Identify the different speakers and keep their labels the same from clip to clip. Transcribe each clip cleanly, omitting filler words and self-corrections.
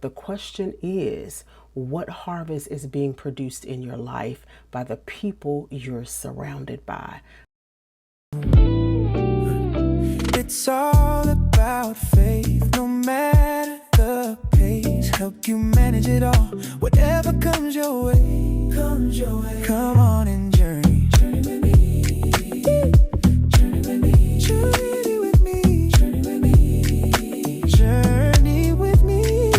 Speaker 1: The question is, what harvest is being produced in your life by the people you're surrounded by?
Speaker 2: It's all about faith, no matter the pace. Help you manage it all, whatever comes your way. Come on and journey with me. Journey with me. Journey with me. Journey with me. Journey with me.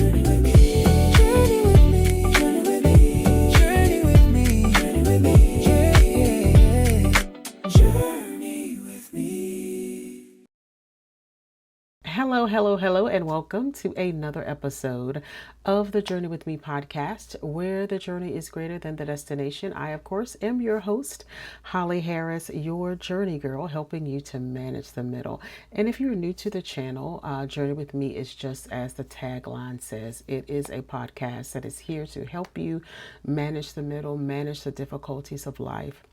Speaker 2: Journey with me. Journey with me. Yeah. Journey with me.
Speaker 1: Hello, and welcome to another episode of the Journey with Me podcast, where the journey is greater than the destination. I, of course, am your host, Holly Harris, your journey girl, helping you to manage the middle. And if you're new to the channel, Journey with Me is just as the tagline says. It is a podcast that is here to help you manage the middle, manage the difficulties of life,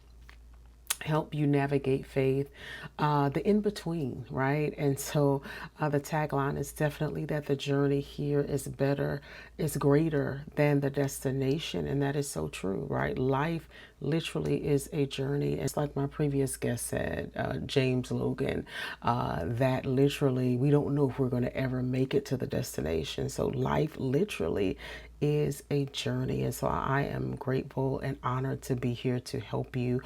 Speaker 1: help you navigate faith, the in between, right? And so the tagline is definitely that the journey here is better, is greater than the destination. And that is so true, right? Life literally is a journey. It's like my previous guest said, James Logan, that literally we don't know if we're going to ever make it to the destination. So life literally is a journey. And so I am grateful and honored to be here to help you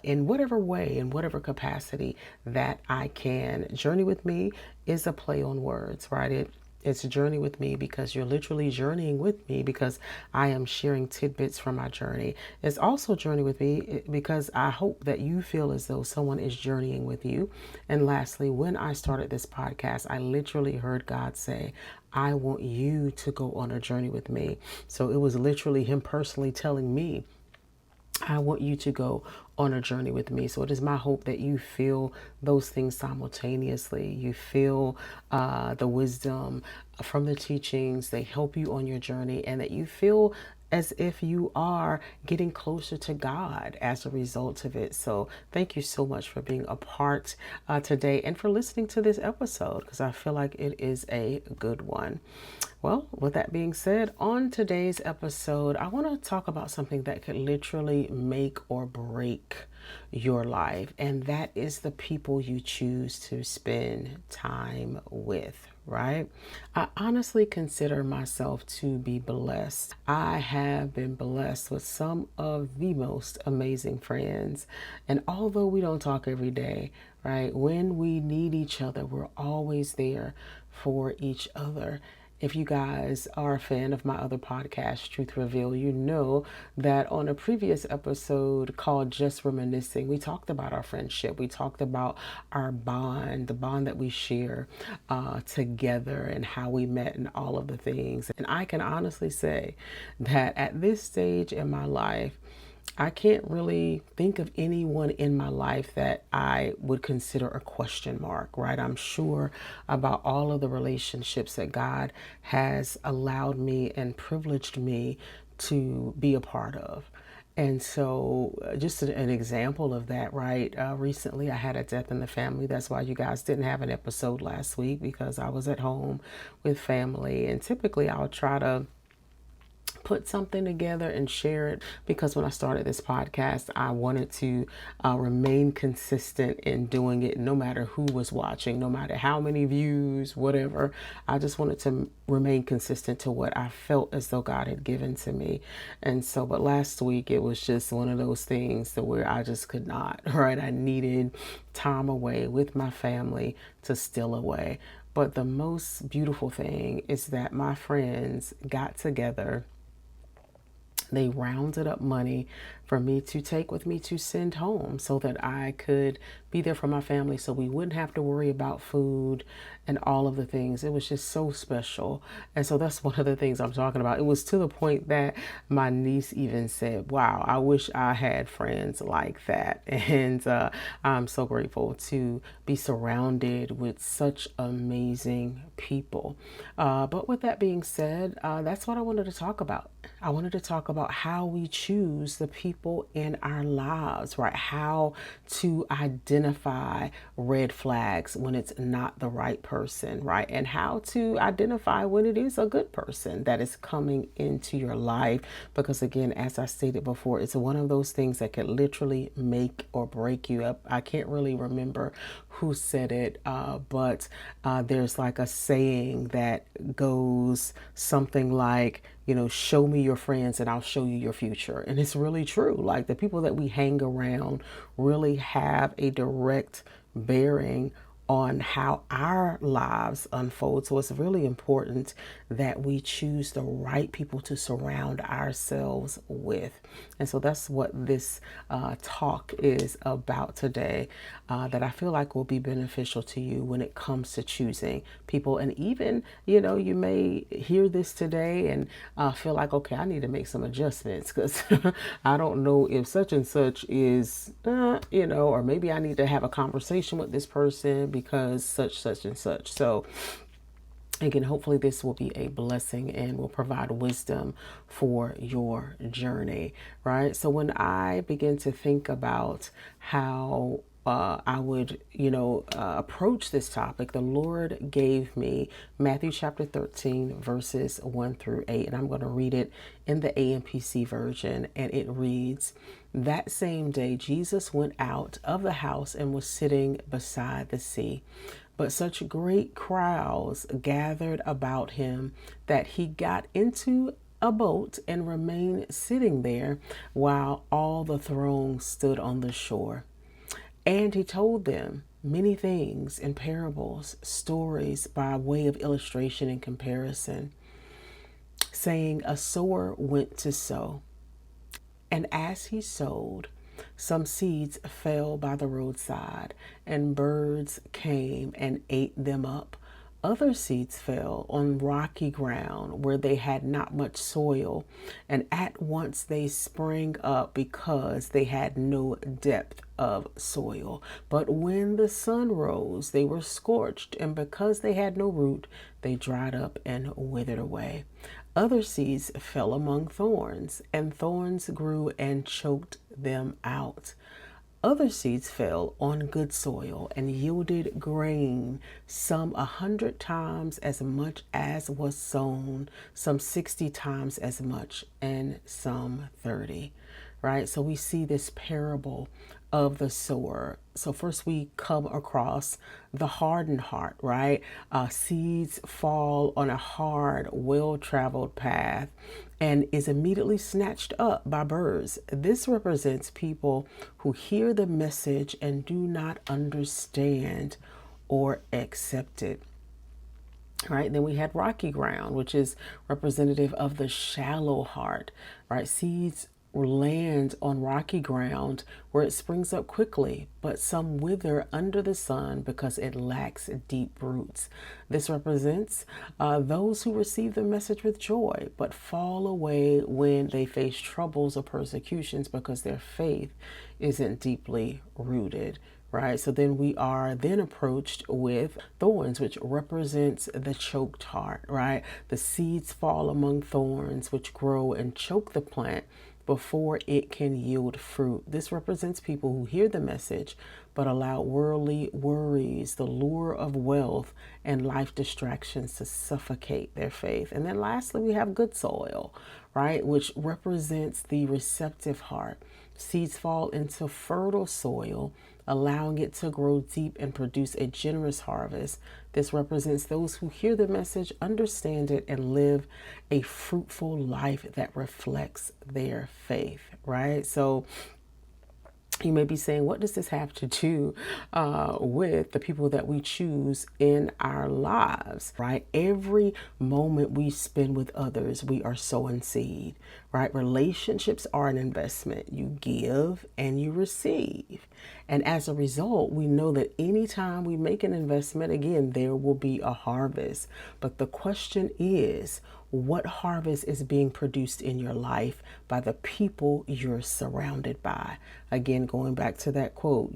Speaker 1: in whatever way, in whatever capacity that I can. Journey with me is a play on words, right? It's a journey with me because you're literally journeying with me because I am sharing tidbits from my journey. It's also journey with me because I hope that you feel as though someone is journeying with you. And lastly, when I started this podcast, I literally heard God say, I want you to go on a journey with me. So it was literally him personally telling me, I want you to go on a journey with me. So it is my hope that you feel those things simultaneously. You feel the wisdom from the teachings. They help you on your journey, and that you feel as if you are getting closer to God as a result of it. So thank you so much for being a part today and for listening to this episode, because I feel like it is a good one. Well, with that being said, on today's episode, I want to talk about something that could literally make or break your life, and that is the people you choose to spend time with, right? I honestly consider myself to be blessed. I have been blessed with some of the most amazing friends, and although we don't talk every day, right, when we need each other, we're always there for each other. If you guys are a fan of my other podcast, Truth Reveal, you know that on a previous episode called Just Reminiscing, we talked about our friendship. We talked about our bond, the bond that we share together, and how we met and all of the things. And I can honestly say that at this stage in my life, I can't really think of anyone in my life that I would consider a question mark, right? I'm sure about all of the relationships that God has allowed me and privileged me to be a part of. And so just an example of that, right? Recently I had a death in the family. That's why you guys didn't have an episode last week, because I was at home with family. And typically I'll try to put something together and share it, because when I started this podcast, I wanted to remain consistent in doing it, no matter who was watching, no matter how many views, whatever. I just wanted to remain consistent to what I felt as though God had given to me. And so, but last week it was just one of those things to where I just could not, right? I needed time away with my family to steal away. But the most beautiful thing is that my friends got together. They rounded up money for me to take with me to send home, so that I could be there for my family, so we wouldn't have to worry about food and all of the things. It was just so special. And so that's one of the things I'm talking about. It was to the point that my niece even said, wow, I wish I had friends like that. And I'm so grateful to be surrounded with such amazing people. But with that being said, that's what I wanted to talk about. I wanted to talk about how we choose the people people in our lives, right? How to identify red flags when it's not the right person, right? And how to identify when it is a good person that is coming into your life. Because again, as I stated before, it's one of those things that could literally make or break you up. I can't really remember who said it, but there's like a saying that goes something like, show me your friends and I'll show you your future. And it's really true. Like the people that we hang around really have a direct bearing on how our lives unfold. So it's really important that we choose the right people to surround ourselves with. And so that's what this talk is about today, that I feel like will be beneficial to you when it comes to choosing people. And even, you may hear this today and feel like, okay, I need to make some adjustments because I don't know if such and such is, or maybe I need to have a conversation with this person because such and such. So again, hopefully this will be a blessing and will provide wisdom for your journey, right? So when I begin to think about how I would, approach this topic, the Lord gave me Matthew chapter 13, verses 1 through 8. And I'm going to read it in the AMPC version. And it reads, "That same day, Jesus went out of the house and was sitting beside the sea. But such great crowds gathered about him that he got into a boat and remained sitting there while all the throng stood on the shore. And he told them many things in parables, stories by way of illustration and comparison, saying, A sower went to sow. And as he sowed, some seeds fell by the roadside, and birds came and ate them up. Other seeds fell on rocky ground where they had not much soil, and at once they sprang up because they had no depth of soil. But when the sun rose, they were scorched, and because they had no root, they dried up and withered away. Other seeds fell among thorns, and thorns grew and choked them out. Other seeds fell on good soil and yielded grain, some 100 times as much as was sown, some 60 times as much, and some 30. Right? So we see this parable of the sower. So first we come across the hardened heart, right? Seeds fall on a hard, well-traveled path and is immediately snatched up by birds. This represents people who hear the message and do not understand or accept it. Right, then we had rocky ground, which is representative of the shallow heart, right? Seeds land on rocky ground where it springs up quickly, but some wither under the sun because it lacks deep roots. This represents those who receive the message with joy, but fall away when they face troubles or persecutions because their faith isn't deeply rooted. Right, so then we are then approached with thorns, which represents the choked heart, right? The seeds fall among thorns, which grow and choke the plant before it can yield fruit. This represents people who hear the message but allow worldly worries, the lure of wealth, and life distractions to suffocate their faith. And then lastly, we have good soil, right, which represents the receptive heart. Seeds fall into fertile soil, allowing it to grow deep and produce a generous harvest. This represents those who hear the message, understand it, and live a fruitful life that reflects their faith, right? So you may be saying, what does this have to do with the people that we choose in our lives, right? Every moment we spend with others, we are sowing seed, right? Relationships are an investment. You give and you receive. And as a result, we know that anytime we make an investment, again, there will be a harvest. But the question is, what harvest is being produced in your life by the people you're surrounded by? Again, going back to that quote,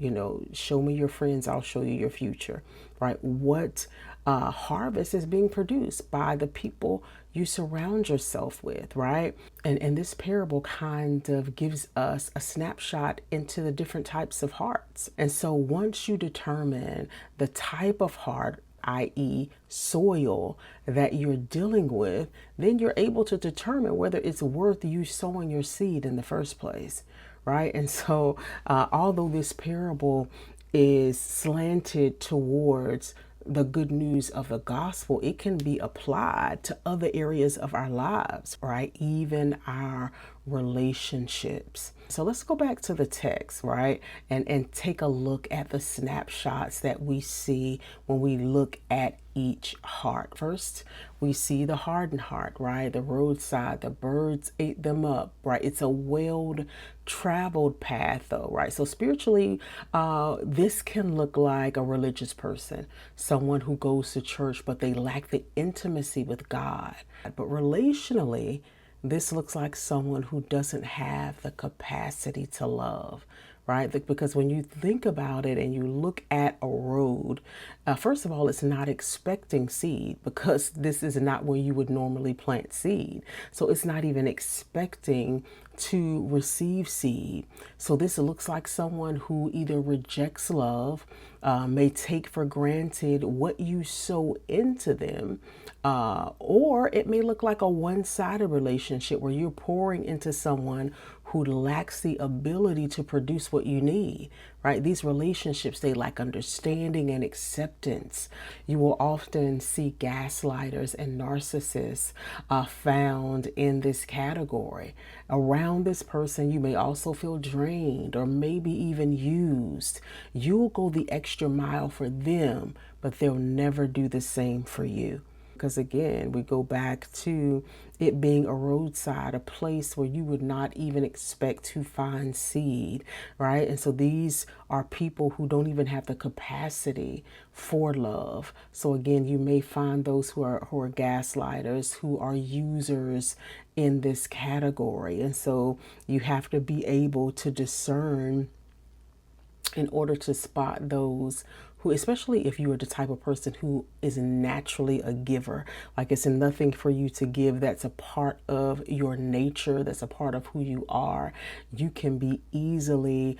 Speaker 1: show me your friends, I'll show you your future, right? What harvest is being produced by the people you surround yourself with, right? And this parable kind of gives us a snapshot into the different types of hearts. And so once you determine the type of heart, i.e., soil that you're dealing with, then you're able to determine whether it's worth you sowing your seed in the first place, right? And so, although this parable is slanted towards the good news of the gospel, it can be applied to other areas of our lives, right? Even our relationships. So let's go back to the text, right? And take a look at the snapshots that we see when we look at each heart. First, we see the hardened heart, right? The roadside, the birds ate them up, right? It's a well-traveled path, though, right? So spiritually, this can look like a religious person, someone who goes to church, but they lack the intimacy with God. But relationally, this looks like someone who doesn't have the capacity to love, right? Because when you think about it and you look at a road, first of all, it's not expecting seed because this is not where you would normally plant seed. So it's not even expecting to receive seed. So this looks like someone who either rejects love, may take for granted what you sow into them, or it may look like a one-sided relationship where you're pouring into someone who lacks the ability to produce what you need, right? These relationships, they lack understanding and acceptance. You will often see gaslighters and narcissists found in this category. Around this person, you may also feel drained or maybe even used. You'll go the extra mile for them, but they'll never do the same for you. Because again, we go back to it being a roadside, a place where you would not even expect to find seed, right? And so these are people who don't even have the capacity for love. So again, you may find those who are gaslighters, who are users in this category. And so you have to be able to discern in order to spot those who, especially if you are the type of person who is naturally a giver, like it's nothing for you to give, that's a part of your nature, that's a part of who you are, you can be easily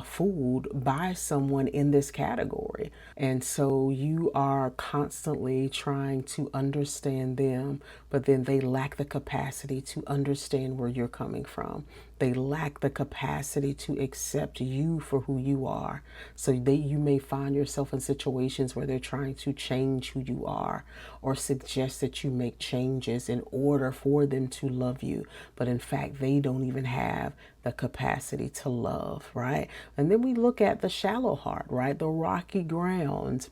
Speaker 1: fooled by someone in this category. And so you are constantly trying to understand them, but then they lack the capacity to understand where you're coming from. They lack the capacity to accept you for who you are. So you may find yourself in situations where they're trying to change who you are or suggest that you make changes in order for them to love you. But in fact, they don't even have the capacity to love, right? And then we look at the shallow heart, right? The rocky ground,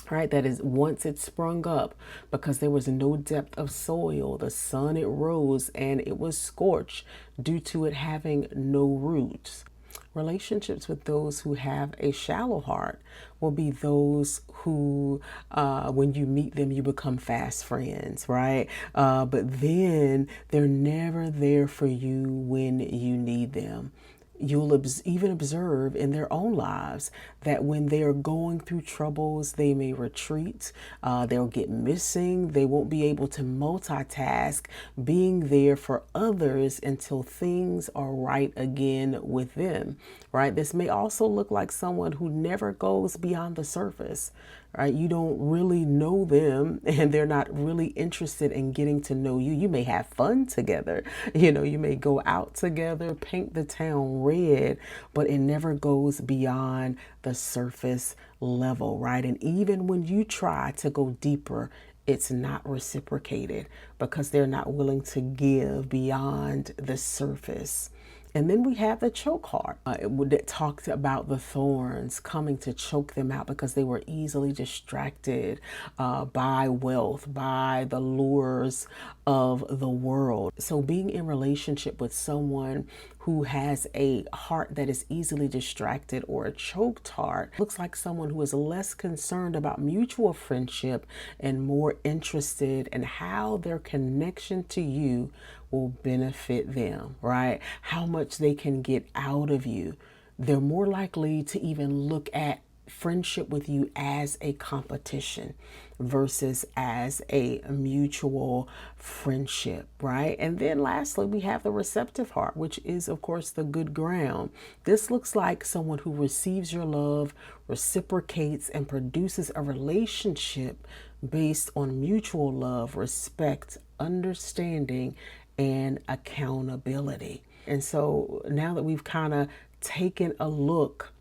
Speaker 1: right? That is, once it sprung up because there was no depth of soil, the sun, it rose and it was scorched due to it having no roots. Relationships with those who have a shallow heart will be those who, when you meet them, you become fast friends, right? But then they're never there for you when you need them. You'll even observe in their own lives that when they're going through troubles, they may retreat, they'll get missing, they won't be able to multitask, being there for others until things are right again with them, right? This may also look like someone who never goes beyond the surface, right? You don't really know them and they're not really interested in getting to know you. You may have fun together, you may go out together, paint the town red, but it never goes beyond the surface level, right? And even when you try to go deeper, it's not reciprocated because they're not willing to give beyond the surface. And then we have the choke heart. It talks about the thorns coming to choke them out because they were easily distracted by wealth, by the lures of the world. So being in relationship with someone who has a heart that is easily distracted or a choked heart looks like someone who is less concerned about mutual friendship and more interested in how their connection to you will benefit them, right? How much they can get out of you. They're more likely to even look at friendship with you as a competition, versus as a mutual friendship, right? And then lastly, we have the receptive heart, which is, of course, the good ground. This looks like someone who receives your love, reciprocates, and produces a relationship based on mutual love, respect, understanding, and accountability. And so now that we've kind of taken a look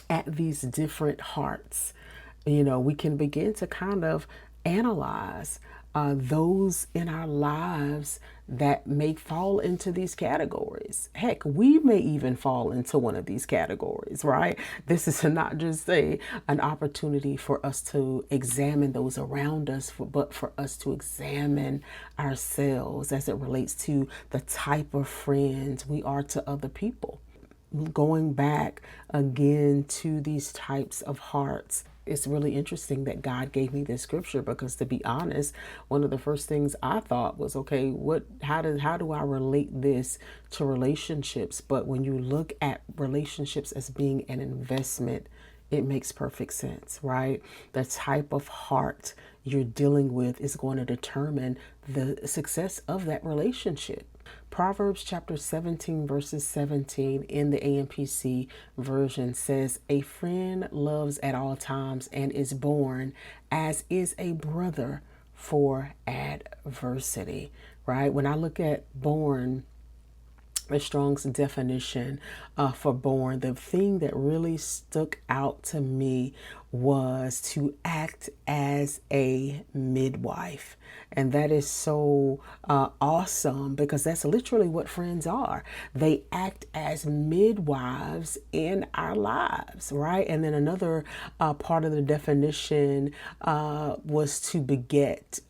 Speaker 1: at these different hearts, we can begin to kind of analyze those in our lives that may fall into these categories. Heck, we may even fall into one of these categories, right? This is not just an opportunity for us to examine those around us, but for us to examine ourselves as it relates to the type of friends we are to other people. Going back again to these types of hearts, it's really interesting that God gave me this scripture, because to be honest, one of the first things I thought was, okay, how do I relate this to relationships? But when you look at relationships as being an investment, it makes perfect sense, right? The type of heart you're dealing with is going to determine the success of that relationship. Proverbs chapter 17 verses 17 in the AMPC version says, "A friend loves at all times and is born, as is a brother for adversity." Right? When I look at born, the Strong's definition for born, the thing that really stuck out to me was to act as a midwife. And that is so awesome, because that's literally what friends are. They act as midwives in our lives, right? And then another part of the definition was to beget,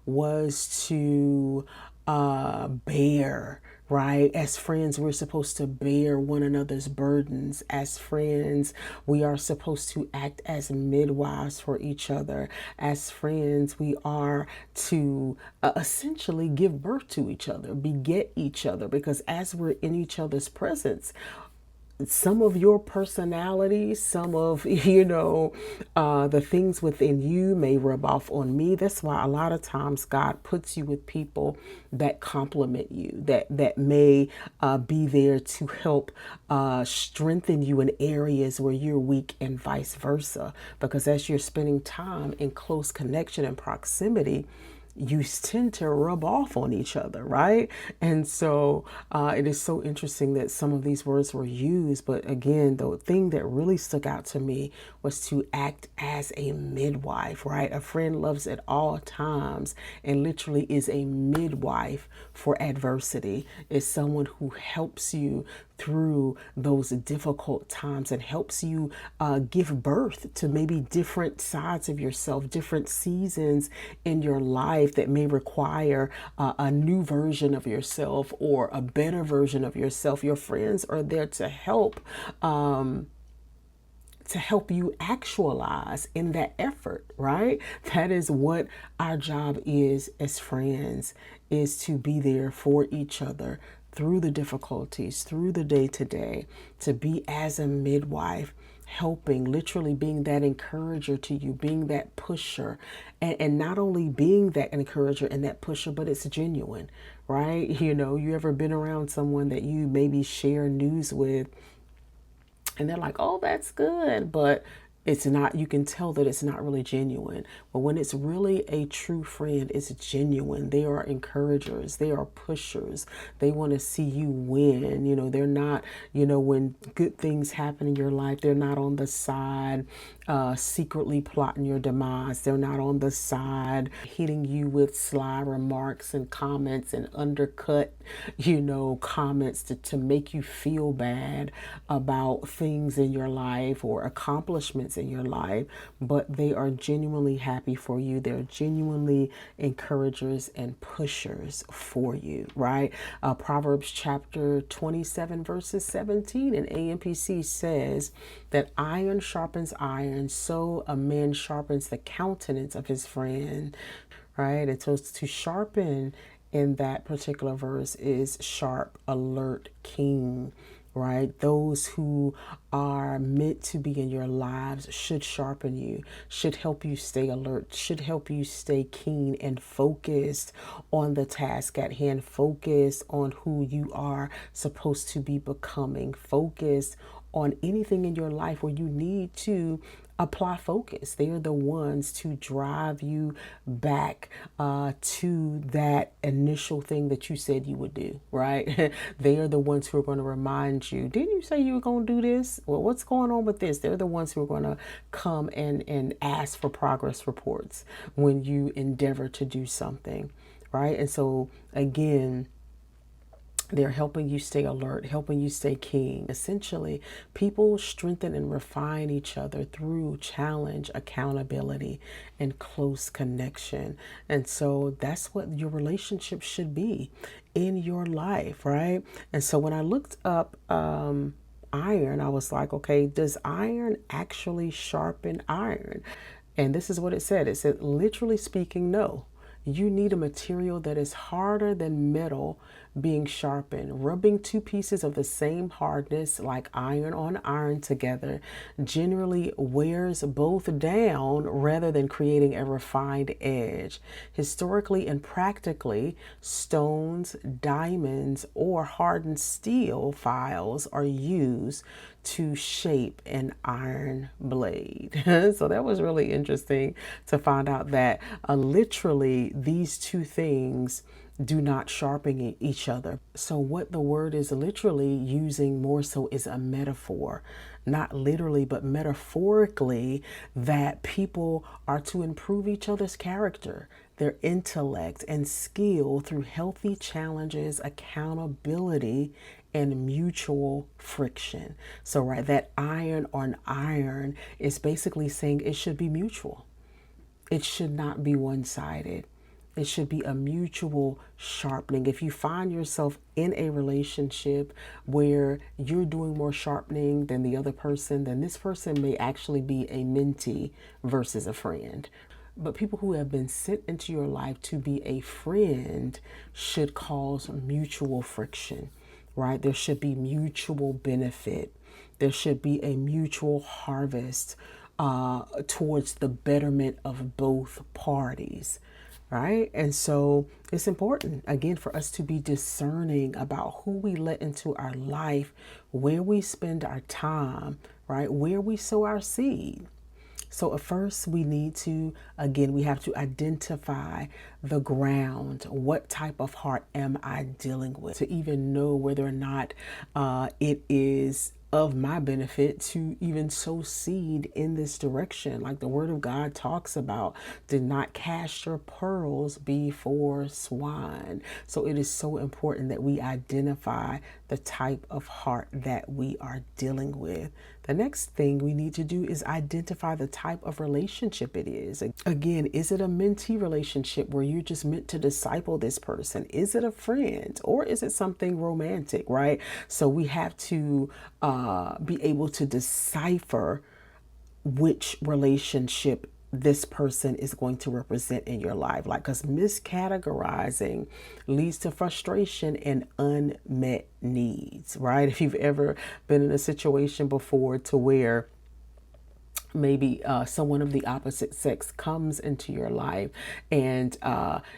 Speaker 1: was to bear, right? As friends, we're supposed to bear one another's burdens. As friends, we are supposed to act as midwives for each other. As friends, we are to essentially give birth to each other, beget each other, because as we're in each other's presence, some of your personality, some of, the things within you may rub off on me. That's why a lot of times God puts you with people that complement you, that may be there to help strengthen you in areas where you're weak, and vice versa. Because as you're spending time in close connection and proximity, you tend to rub off on each other, right? And so it is so interesting that some of these words were used. But again, the thing that really stuck out to me was to act as a midwife, right? A friend loves at all times and literally is a midwife for adversity. Is someone who helps you through those difficult times and helps you give birth to maybe different sides of yourself, different seasons in your life that may require a new version of yourself or a better version of yourself. Your friends are there to help you actualize in that effort, right? That is what our job is as friends, is to be there for each other through the difficulties, through the day to day, to be as a midwife, helping, literally being that encourager to you, being that pusher, and not only being that encourager and that pusher, but it's genuine, right? You ever been around someone that you maybe share news with, and they're like, "Oh, that's good," but it's not, you can tell that it's not really genuine. But when it's really a true friend, it's genuine. They are encouragers, they are pushers, they want to see you win. They're not, when good things happen in your life, they're not on the side secretly plotting your demise. They're not on the side hitting you with sly remarks and comments and undercut, comments to make you feel bad about things in your life or accomplishments in your life, but they are genuinely happy for you. They're genuinely encouragers and pushers for you, right? Proverbs chapter 27 verses 17 in AMPC says that iron sharpens iron, so a man sharpens the countenance of his friend, right? And so to sharpen in that particular verse is sharp, alert, keen, right? Those who are meant to be in your lives should sharpen you, should help you stay alert, should help you stay keen and focused on the task at hand, focused on who you are supposed to be becoming, focused on anything in your life where you need to apply focus. They are the ones to drive you back to that initial thing that you said you would do, right? They are the ones who are going to remind you, didn't you say you were going to do this? Well, what's going on with this? They're the ones who are going to come and ask for progress reports when you endeavor to do something, right? And so, again, they're helping you stay alert, helping you stay keen. Essentially, people strengthen and refine each other through challenge, accountability, and close connection. And so that's what your relationship should be in your life, right? And so when I looked up iron, I was like, okay, does iron actually sharpen iron? And this is what it said. It said, literally speaking, no. You need a material that is harder than metal being sharpened. Rubbing two pieces of the same hardness, like iron on iron together, generally wears both down rather than creating a refined edge. Historically and practically, stones, diamonds, or hardened steel files are used to shape an iron blade. So that was really interesting to find out that literally these two things do not sharpen each other. So what the word is literally using more so is a metaphor, not literally, but metaphorically, that people are to improve each other's character, their intellect and skill through healthy challenges, accountability, and mutual friction. So, right, that iron on iron is basically saying it should be mutual. It should not be one sided. It should be a mutual sharpening. If you find yourself in a relationship where you're doing more sharpening than the other person, then this person may actually be a mentee versus a friend. But people who have been sent into your life to be a friend should cause mutual friction, right? There should be mutual benefit. There should be a mutual harvest towards the betterment of both parties, right? And so it's important, again, for us to be discerning about who we let into our life, where we spend our time, right? Where we sow our seed. So at first we need to, again, we have to identify the ground. What type of heart am I dealing with? To even know whether or not it is of my benefit to even sow seed in this direction. Like the word of God talks about, do not cast your pearls before swine. So it is so important that we identify the type of heart that we are dealing with. The next thing we need to do is identify the type of relationship it is. Again, is it a mentee relationship where you're just meant to disciple this person? Is it a friend, or is it something romantic, right? So we have to be able to decipher which relationship this person is going to represent in your life. Like, because miscategorizing leads to frustration and unmet needs, right? If you've ever been in a situation before to where maybe someone of the opposite sex comes into your life and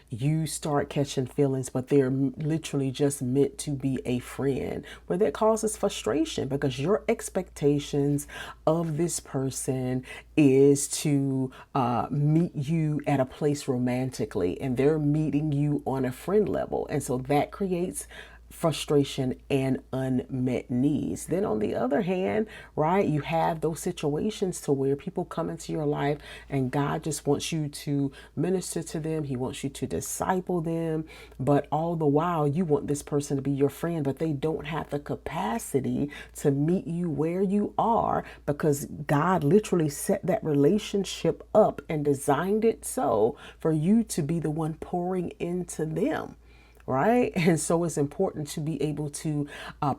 Speaker 1: you start catching feelings, but they're literally just meant to be a friend, where that causes frustration because your expectations of this person is to meet you at a place romantically, and they're meeting you on a friend level. And so that creates frustration and unmet needs. Then on the other hand, right, you have those situations to where people come into your life and God just wants you to minister to them. He wants you to disciple them, but all the while you want this person to be your friend, but they don't have the capacity to meet you where you are because God literally set that relationship up and designed it so for you to be the one pouring into them. Right? And so it's important to be able to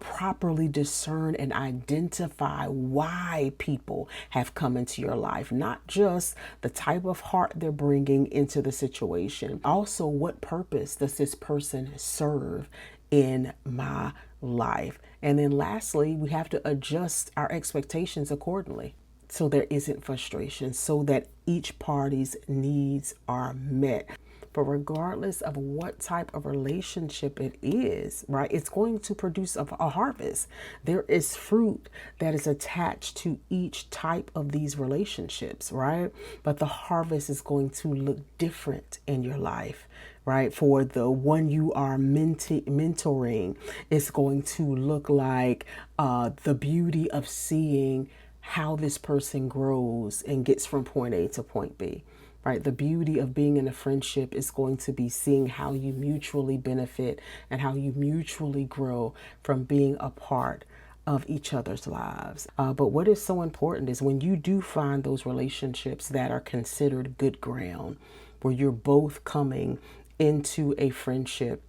Speaker 1: properly discern and identify why people have come into your life, not just the type of heart they're bringing into the situation. Also, what purpose does this person serve in my life. And then lastly, we have to adjust our expectations accordingly so there isn't frustration, so that each party's needs are met. But regardless of what type of relationship it is, right, it's going to produce a harvest. There is fruit that is attached to each type of these relationships, right? But the harvest is going to look different in your life, right? For the one you are mentoring, it's going to look like the beauty of seeing how this person grows and gets from point A to point B, right? The beauty of being in a friendship is going to be seeing how you mutually benefit and how you mutually grow from being a part of each other's lives. But what is so important is when you do find those relationships that are considered good ground, where you're both coming into a friendship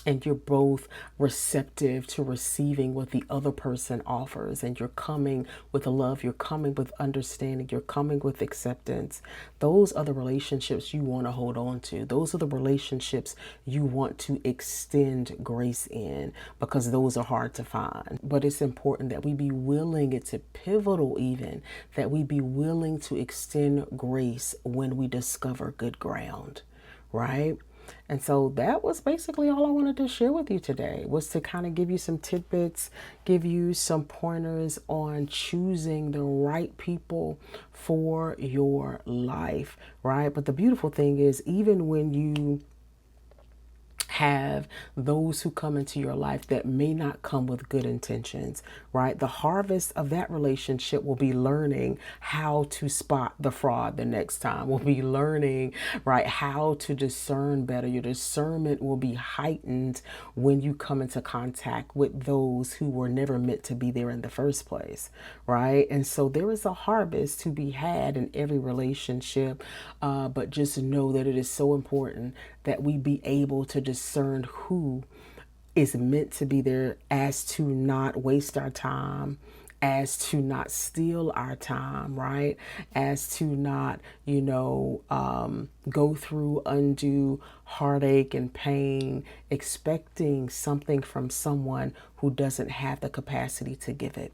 Speaker 1: and you're both receptive to receiving what the other person offers, and you're coming with love, you're coming with understanding, you're coming with acceptance. Those are the relationships you want to hold on to. Those are the relationships you want to extend grace in, because those are hard to find. But it's important that we be willing, it's pivotal even, that we be willing to extend grace when we discover good ground, right? And so that was basically all I wanted to share with you today, was to kind of give you some tidbits, give you some pointers on choosing the right people for your life, right? But the beautiful thing is, even when you have those who come into your life that may not come with good intentions, right? The harvest of that relationship will be learning how to spot the fraud the next time. We'll be learning, right, how to discern better. Your discernment will be heightened when you come into contact with those who were never meant to be there in the first place, right? And so there is a harvest to be had in every relationship, but just know that it is so important that we be able to discern who is meant to be there, as to not waste our time, as to not steal our time, right? As to not, go through undue heartache and pain, expecting something from someone who doesn't have the capacity to give it.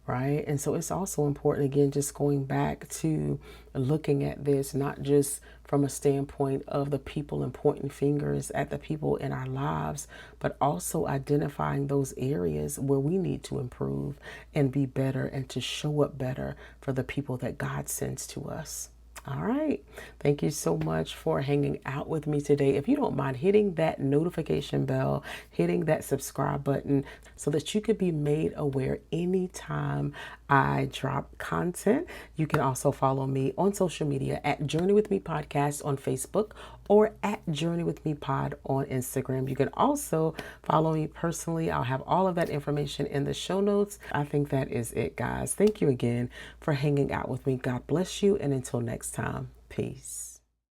Speaker 1: Right. And so it's also important, again, just going back to looking at this, not just from a standpoint of the people and pointing fingers at the people in our lives, but also identifying those areas where we need to improve and be better and to show up better for the people that God sends to us. All right. Thank you so much for hanging out with me today. If you don't mind hitting that notification bell, hitting that subscribe button so that you could be made aware anytime I drop content. You can also follow me on social media at Journey With Me Podcast on Facebook or at Journey With Me Pod on Instagram. You can also follow me personally. I'll have all of that information in the show notes. I think that is it, guys. Thank you again for hanging out with me. God bless you. And until next time, peace.